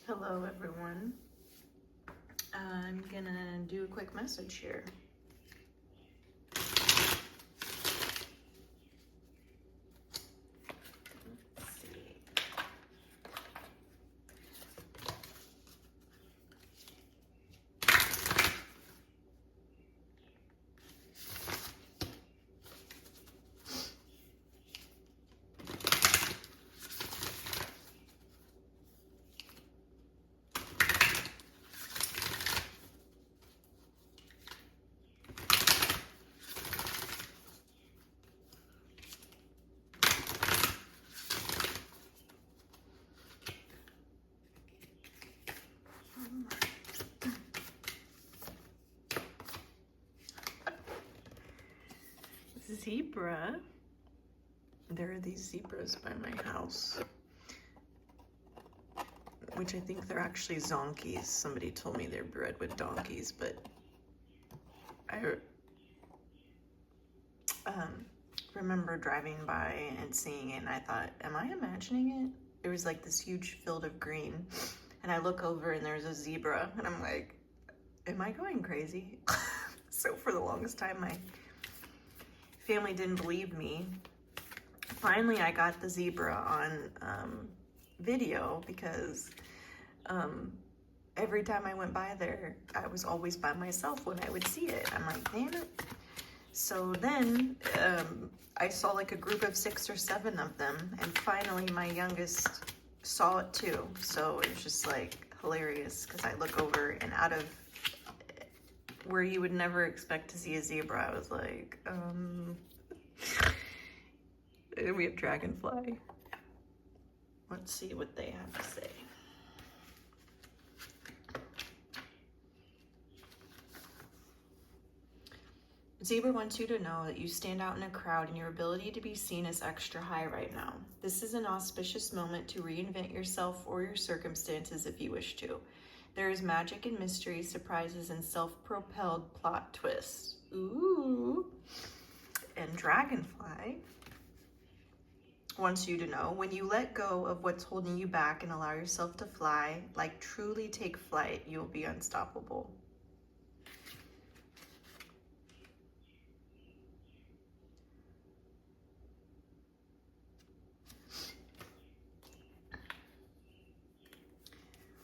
Hello everyone. I'm gonna do a quick message here. Let's see. Zebra. There are these zebras by my house, which I think they're actually zonkies. Somebody told me they're bred with donkeys, but I remember driving by and seeing it, and I thought, am I imagining it? There was like this huge field of green, and I look over and there's a zebra, and I'm like, am I going crazy? So for the longest time, my family didn't believe me. Finally, I got the zebra on video because every time I went by there, I was always by myself when I would see it. I'm like, damn it. So then I saw like a group of 6 or 7 of them, and finally my youngest saw it too. So it was just like hilarious because I look over, and out of where you would never expect to see a zebra, I was like, we have dragonfly. Let's see what they have to say. Zebra wants you to know that you stand out in a crowd and your ability to be seen is extra high right now. This is an auspicious moment to reinvent yourself or your circumstances if you wish to. There is magic and mystery, surprises, and self-propelled plot twists. Ooh. And dragonfly wants you to know, when you let go of what's holding you back and allow yourself to fly, like truly take flight, you'll be unstoppable.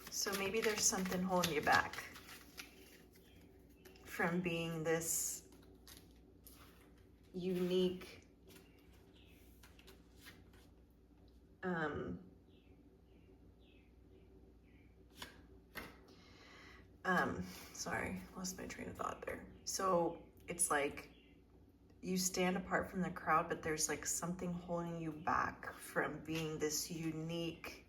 So maybe there's something holding you back from being this unique, sorry, lost my train of thought there. So it's like you stand apart from the crowd, but there's like something holding you back from being this unique,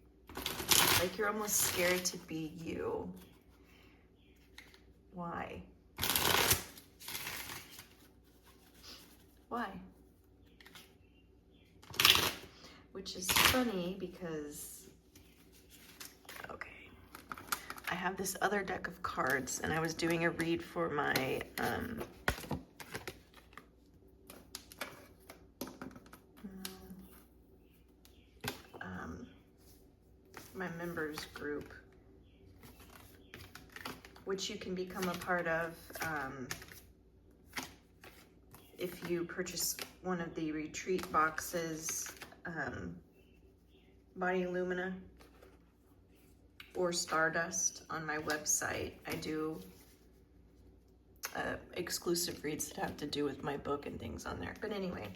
like you're almost scared to be you. Why? Why? Which is funny because, okay, I have this other deck of cards, and I was doing a read for my my members group, which you can become a part of if you purchase one of the retreat boxes, Body Lumina or Stardust on my website. I do exclusive reads that have to do with my book and things on there. But anyway,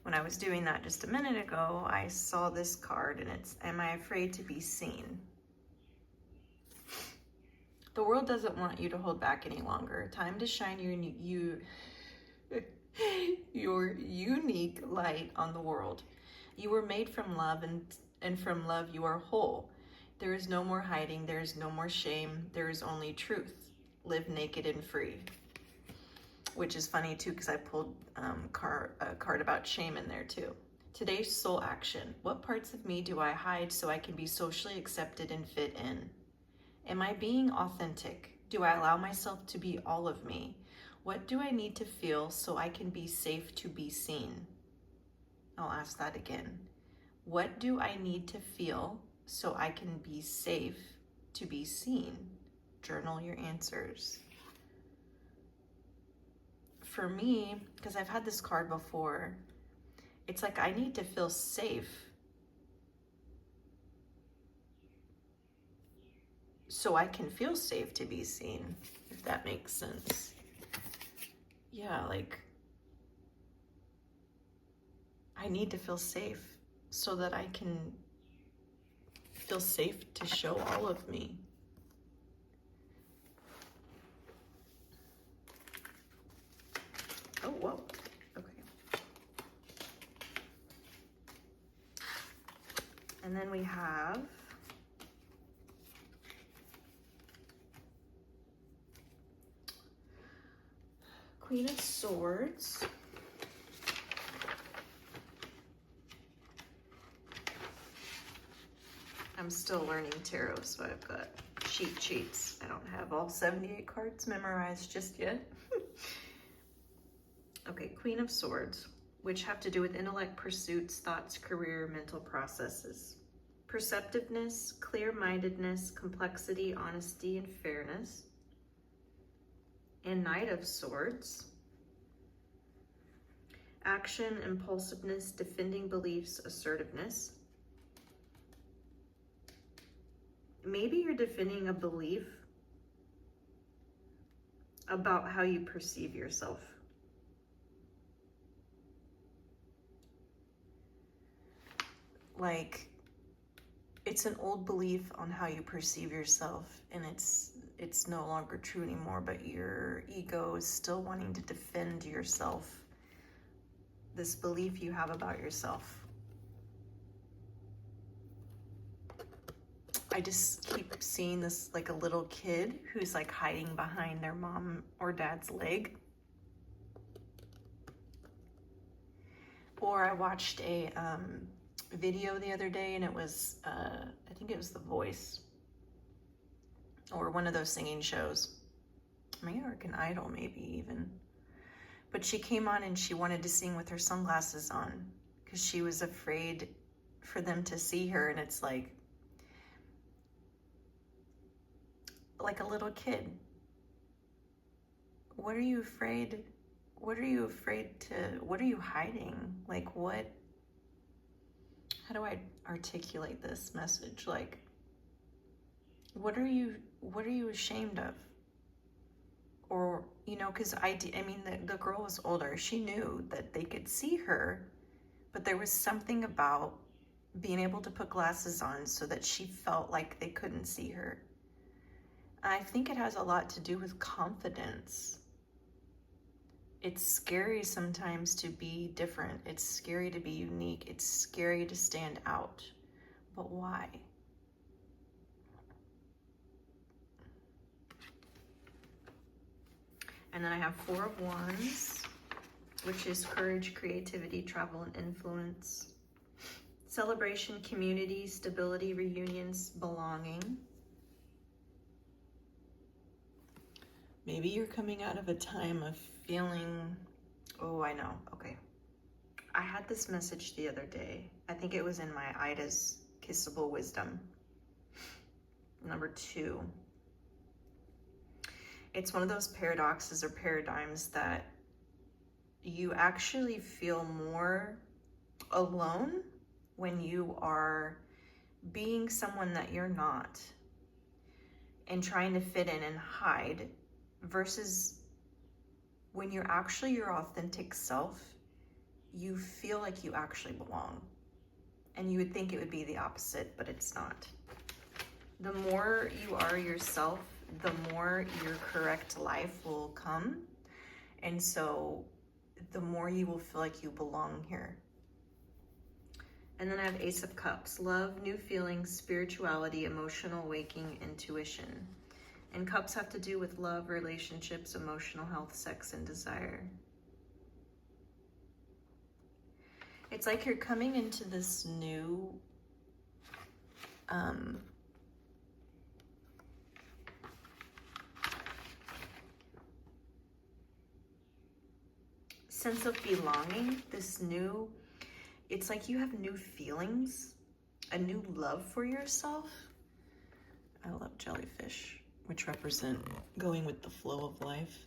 when I was doing that just a minute ago, I saw this card, and it's, am I afraid to be seen? The world doesn't want you to hold back any longer. Time to shine your unique light on the world. You were made from love, and from love you are whole. There is no more hiding. There is no more shame. There is only truth. Live naked and free. Which is funny too, because I pulled a card about shame in there too. Today's soul action. What parts of me do I hide so I can be socially accepted and fit in? Am I being authentic? Do I allow myself to be all of me? What do I need to feel so I can be safe to be seen? I'll ask that again. What do I need to feel so I can be safe to be seen. Journal your answers. For me, because I've had this card before, it's like I need to feel safe so I can feel safe to be seen, if that makes sense. Yeah, like I need to feel safe so that I can feel safe to show all of me. Oh, whoa. Okay. And then we have Queen of Swords. I'm still learning tarot, so I've got cheat sheets. I don't have all 78 cards memorized just yet. Okay, Queen of Swords, which have to do with intellect, pursuits, thoughts, career, mental processes. Perceptiveness, clear-mindedness, complexity, honesty, and fairness. And Knight of Swords. Action, impulsiveness, defending beliefs, assertiveness. Maybe you're defending a belief about how you perceive yourself. Like, it's an old belief on how you perceive yourself, and it's no longer true anymore, but your ego is still wanting to defend yourself, this belief you have about yourself. I just keep seeing this, like a little kid who's like hiding behind their mom or dad's leg. Or I watched a video the other day, and it was, I think it was The Voice, or one of those singing shows. American Idol, maybe even. But she came on and she wanted to sing with her sunglasses on because she was afraid for them to see her, and it's like a little kid. What are you afraid? What are you afraid to, what are you hiding? Like what, how do I articulate this message? Like, what are you ashamed of? Or, you know, because I mean, the girl was older. She knew that they could see her, but there was something about being able to put glasses on so that she felt like they couldn't see her. I think it has a lot to do with confidence. It's scary sometimes to be different. It's scary to be unique. It's scary to stand out. But why? And then I have Four of Wands, which is courage, creativity, travel, and influence. Celebration, community, stability, reunions, belonging. Maybe you're coming out of a time of feeling, oh, I know, okay. I had this message the other day. I think it was in my Ida's Kissable Wisdom, number 2. It's one of those paradoxes or paradigms that you actually feel more alone when you are being someone that you're not and trying to fit in and hide, versus when you're actually your authentic self, you feel like you actually belong. And you would think it would be the opposite, but it's not. The more you are yourself, the more your correct life will come. And so the more you will feel like you belong here. And then I have Ace of Cups, love, new feelings, spirituality, emotional waking, intuition. And cups have to do with love, relationships, emotional health, sex, and desire. It's like you're coming into this new sense of belonging, this new, it's like you have new feelings, a new love for yourself. I love jellyfish, which represent going with the flow of life.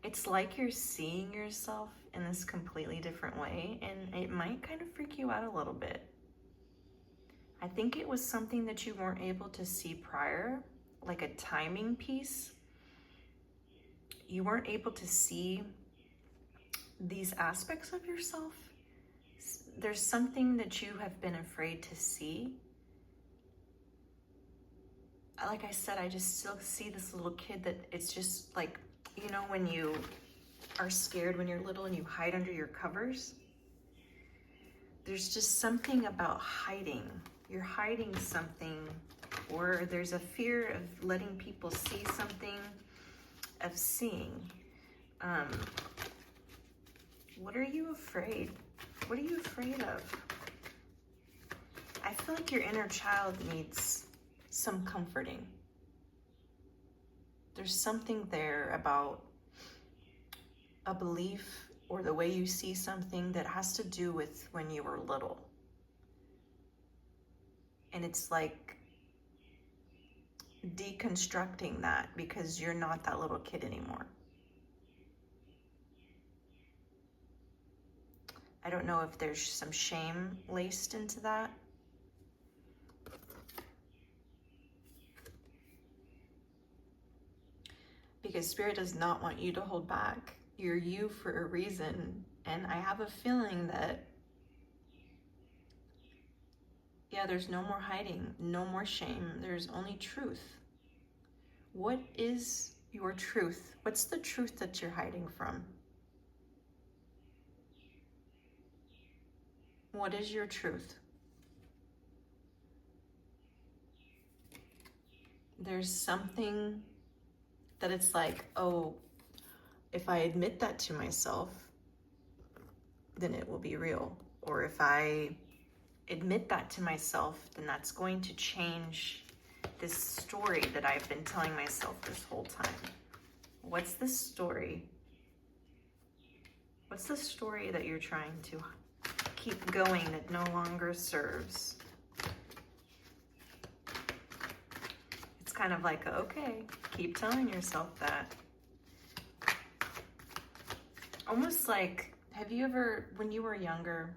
It's like you're seeing yourself in this completely different way, and it might kind of freak you out a little bit. I think it was something that you weren't able to see prior, like a timing piece. You weren't able to see these aspects of yourself. There's something that you have been afraid to see. Like I said, I just still see this little kid that it's just like, you know, when you are scared when you're little and you hide under your covers? There's just something about hiding. You're hiding something, or there's a fear of letting people see something, of seeing. What are you afraid? What are you afraid of? I feel like your inner child needs some comforting. There's something there about a belief or the way you see something that has to do with when you were little. And it's like deconstructing that because you're not that little kid anymore. I don't know if there's some shame laced into that. Because Spirit does not want you to hold back. You're you for a reason. And I have a feeling that, yeah, there's no more hiding, no more shame. There's only truth. What is your truth? What's the truth that you're hiding from? What is your truth? There's something that it's like, oh, if I admit that to myself, then it will be real. Or if I admit that to myself, then that's going to change this story that I've been telling myself this whole time. What's the story? What's the story that you're trying to keep going that no longer serves? It's kind of like, okay, keep telling yourself that. Almost like, have you ever, when you were younger,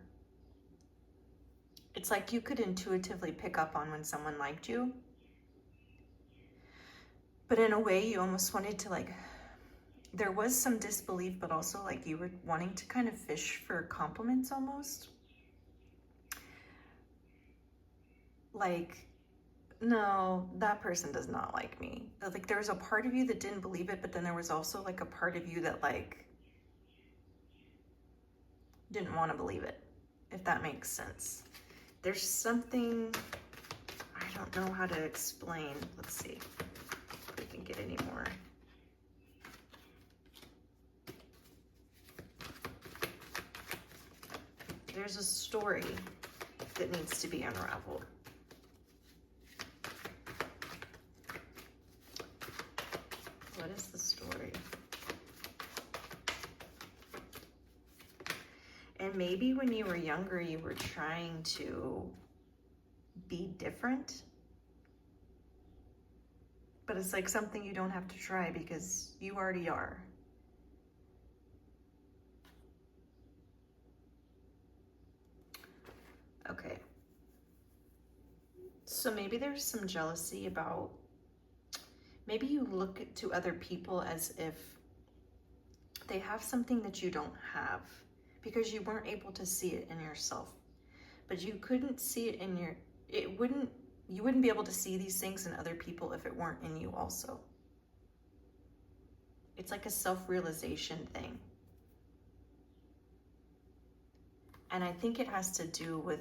it's like you could intuitively pick up on when someone liked you, but in a way you almost wanted to, like, there was some disbelief, but also like you were wanting to kind of fish for compliments almost. Like, no, that person does not like me. Like there was a part of you that didn't believe it, but then there was also like a part of you that like didn't want to believe it, if that makes sense. There's something, I don't know how to explain. Let's see if we can get any more. There's a story that needs to be unraveled. What is the story? And maybe when you were younger, you were trying to be different. But it's like something you don't have to try because you already are. Okay. So maybe there's some jealousy about, maybe you look to other people as if they have something that you don't have because you weren't able to see it in yourself. But you couldn't see it in your, you wouldn't be able to see these things in other people if it weren't in you also. It's like a self-realization thing. And I think it has to do with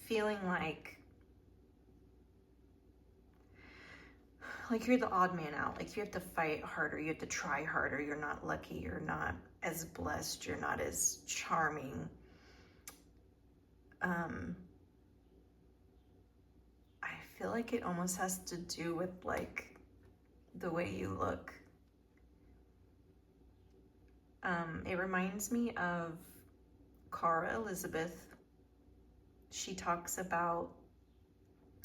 feeling like you're the odd man out. Like you have to fight harder, you have to try harder, you're not lucky, you're not as blessed, you're not as charming. I feel like it almost has to do with like the way you look. It reminds me of Cara Elizabeth, she talks about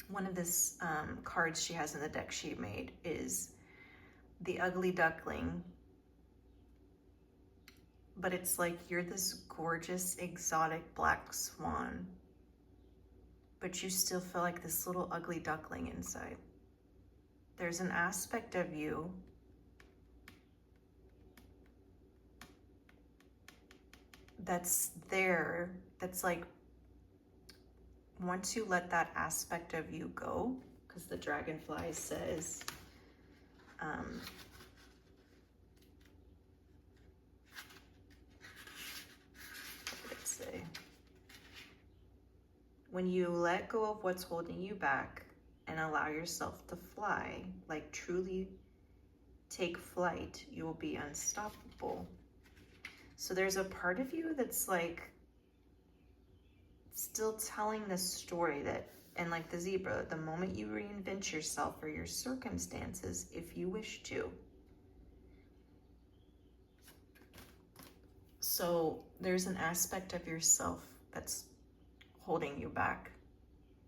one of this cards she has in the deck she made is the ugly duckling, but it's like you're this gorgeous exotic black swan, but you still feel like this little ugly duckling inside. There's an aspect of you that's there, that's like, once you let that aspect of you go, because the dragonfly says, what did it say? When you let go of what's holding you back and allow yourself to fly, like truly take flight, you will be unstoppable. So there's a part of you that's like still telling this story that, and like the zebra, the moment you reinvent yourself or your circumstances, if you wish to. So there's an aspect of yourself that's holding you back.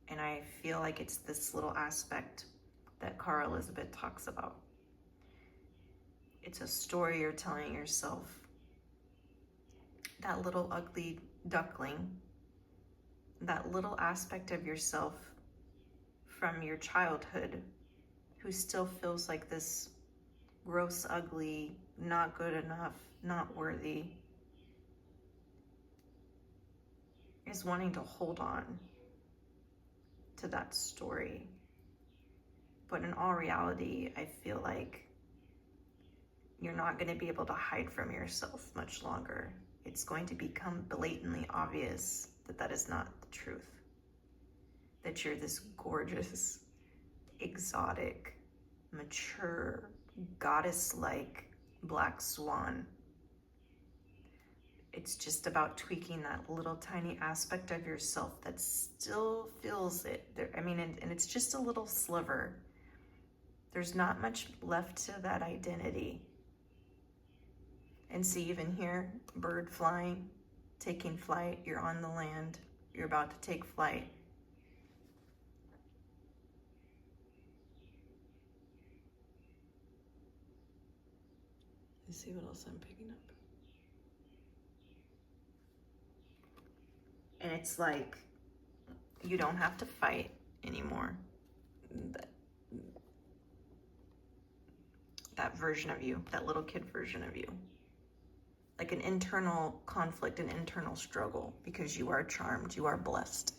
And I feel like it's this little aspect that Cara Elizabeth talks about. It's a story you're telling yourself. That little ugly duckling, that little aspect of yourself from your childhood who still feels like this gross, ugly, not good enough, not worthy, is wanting to hold on to that story. But in all reality, I feel like you're not going to be able to hide from yourself much longer. It's going to become blatantly obvious that that is not the truth. That you're this gorgeous, exotic, mature, goddess-like black swan. It's just about tweaking that little tiny aspect of yourself that still feels it. And it's just a little sliver. There's not much left to that identity. And see, even here, bird flying, taking flight, you're on the land, you're about to take flight. Let's see what else I'm picking up. And it's like, you don't have to fight anymore. That version of you, that little kid version of you. Like an internal conflict, an internal struggle, because you are charmed, you are blessed,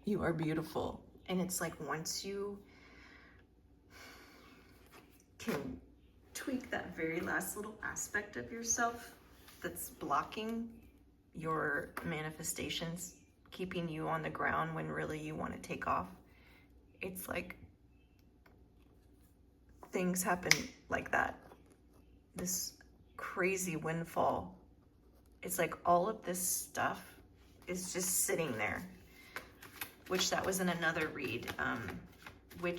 you are beautiful. And it's like once you can tweak that very last little aspect of yourself that's blocking your manifestations, keeping you on the ground when really you want to take off, it's like things happen like that. This crazy windfall. It's like all of this stuff is just sitting there, which that was in another read. What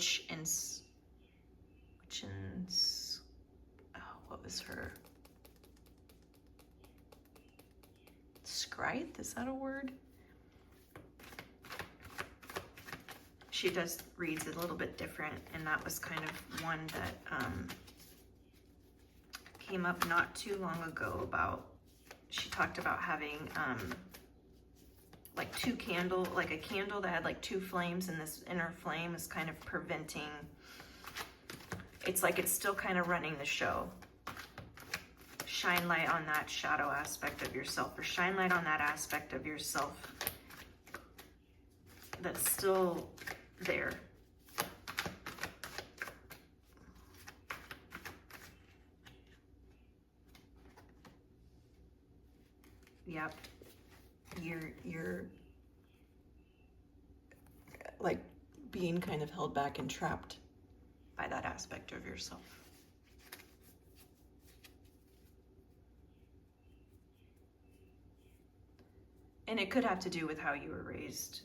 was her? Scribe? Is that a word? She does reads a little bit different, and that was kind of one that came up not too long ago about, she talked about having like a candle that had like two flames, and this inner flame is kind of preventing, it's like it's still kind of running the show. Shine light on that shadow aspect of yourself, or shine light on that aspect of yourself that's still there. Yep. You're like being kind of held back and trapped by that aspect of yourself. And it could have to do with how you were raised.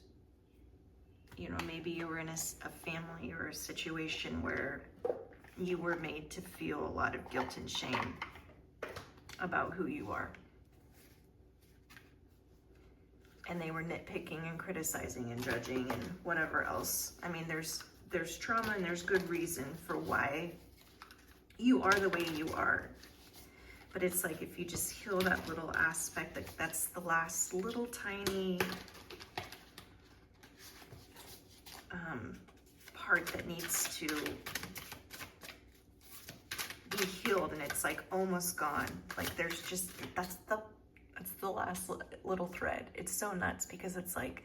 You know, maybe you were in a family or a situation where you were made to feel a lot of guilt and shame about who you are. and they were nitpicking and criticizing and judging and whatever else. I mean, there's trauma and there's good reason for why you are the way you are. But it's like, if you just heal that little aspect, that's the last little tiny part that needs to be healed, and it's like almost gone. Like there's just, that's the last little thread. It's so nuts, because it's like,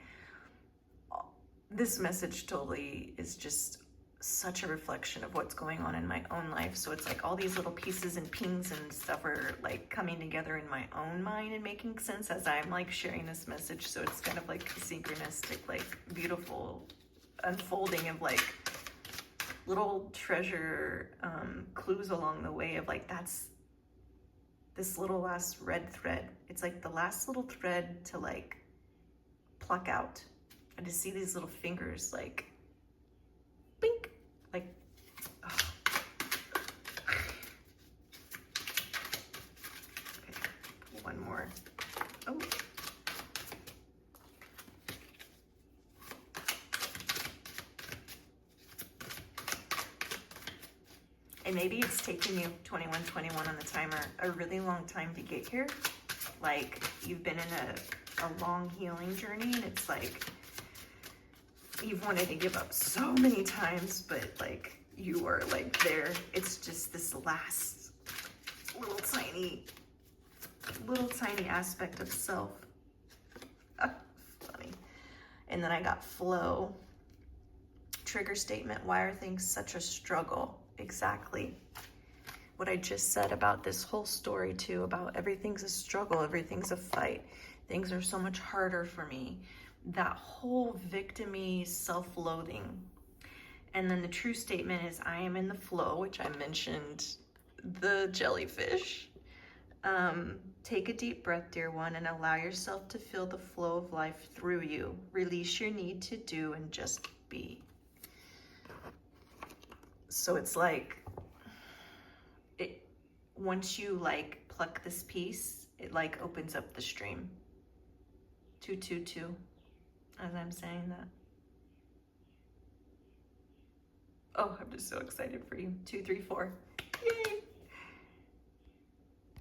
this message totally is just such a reflection of what's going on in my own life. So it's like all these little pieces and pings and stuff are like coming together in my own mind and making sense as I'm like sharing this message. So it's kind of like a synchronistic, like beautiful unfolding of like little treasure clues along the way of like, that's this little last red thread. It's like the last little thread to like pluck out. I just see these little fingers like bink, like, oh. Okay, one more. Oh. And maybe it's taken you 21 on the timer a really long time to get here. Like you've been in a long healing journey, and it's like you've wanted to give up so many times, but like you are like there. It's just this last little tiny aspect of self. Funny. And then I got flow. Trigger statement: why are things such a struggle? Exactly what I just said about this whole story too, about everything's a struggle, everything's a fight, things are so much harder for me. That whole victim-y self-loathing. And then the true statement is, I am in the flow, which I mentioned the jellyfish. Take a deep breath, dear one, and allow yourself to feel the flow of life through you. Release your need to do and just be. So it's like, once you like pluck this piece, it like opens up the stream. 222, as I'm saying that. Oh, I'm just so excited for you. 234. Yay!